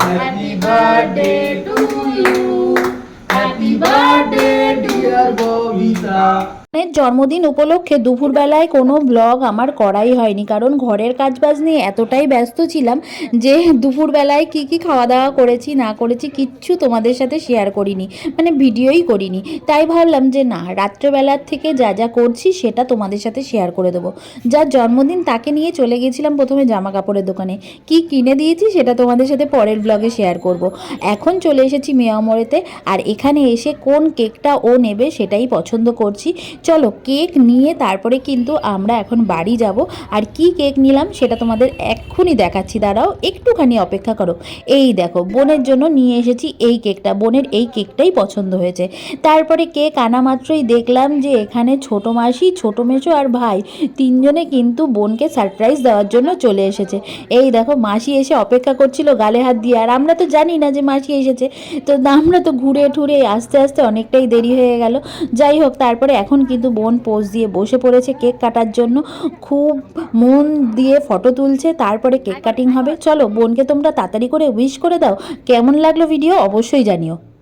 Happy birthday to you. Happy birthday dear Bobita. জন্মদিন উপলক্ষে দুপুরবেলায় কোনো ব্লগ আমার করাই হয়নি, কারণ ঘরের কাজবাজ নিয়ে এতটাই ব্যস্ত ছিলাম যে দুপুরবেলায় কি খাওয়া দাওয়া করেছি না করেছি কিচ্ছু তোমাদের সাথে শেয়ার করিনি, মানে ভিডিওই করিনি। তাই ভাবলাম যে না, রাত্রেবেলার থেকে যা যা করছি সেটা তোমাদের সাথে শেয়ার করে দেবো। যার জন্মদিন তাকে নিয়ে চলে গেছিলাম প্রথমে জামা কাপড়ের দোকানে, কি কিনে দিয়েছি সেটা তোমাদের সাথে পরের ব্লগে শেয়ার করব। এখন চলে এসেছি মেয়ামোড়েতে, আর এখানে এসে কোন কেকটা ও নেবে সেটাই পছন্দ করছি। চলো কেক নিয়ে তারপরে কিন্তু আমরা এখন বাড়ি যাব, আর কি কেক নিলাম সেটা তোমাদের এক্ষুনি দেখাচ্ছি, দাঁড়াও একটুখানি অপেক্ষা করো। এই দেখো, বোনের জন্য নিয়ে এসেছি এই কেকটা, বোনের এই কেকটাই পছন্দ হয়েছে। তারপরে কেক আনা মাত্রই দেখলাম যে এখানে ছোট মাসি, ছোট মেসো আর ভাই তিনজনে কিন্তু বোনকে সারপ্রাইজ দেওয়ার জন্য চলে এসেছে। এই দেখো, মাসি এসে অপেক্ষা করছিল গালে হাত দিয়ে, আর আমরা তো জানি না যে মাসি এসেছে, তো আমরা তো ঘুরে ঠুরে আস্তে আস্তে অনেকটাই দেরি হয়ে গেল। যাই হোক, তারপরে এখন কিন্তু বোন পোজ দিয়ে বসে পড়েছে কেক কাটার জন্য, খুব মন দিয়ে ফটো তুলছে, তারপরে কেক কাটিং হবে। চলো বোনকে তোমরা তাড়াতাড়ি করে উইশ করে দাও। কেমন লাগলো ভিডিও অবশ্যই জানিও।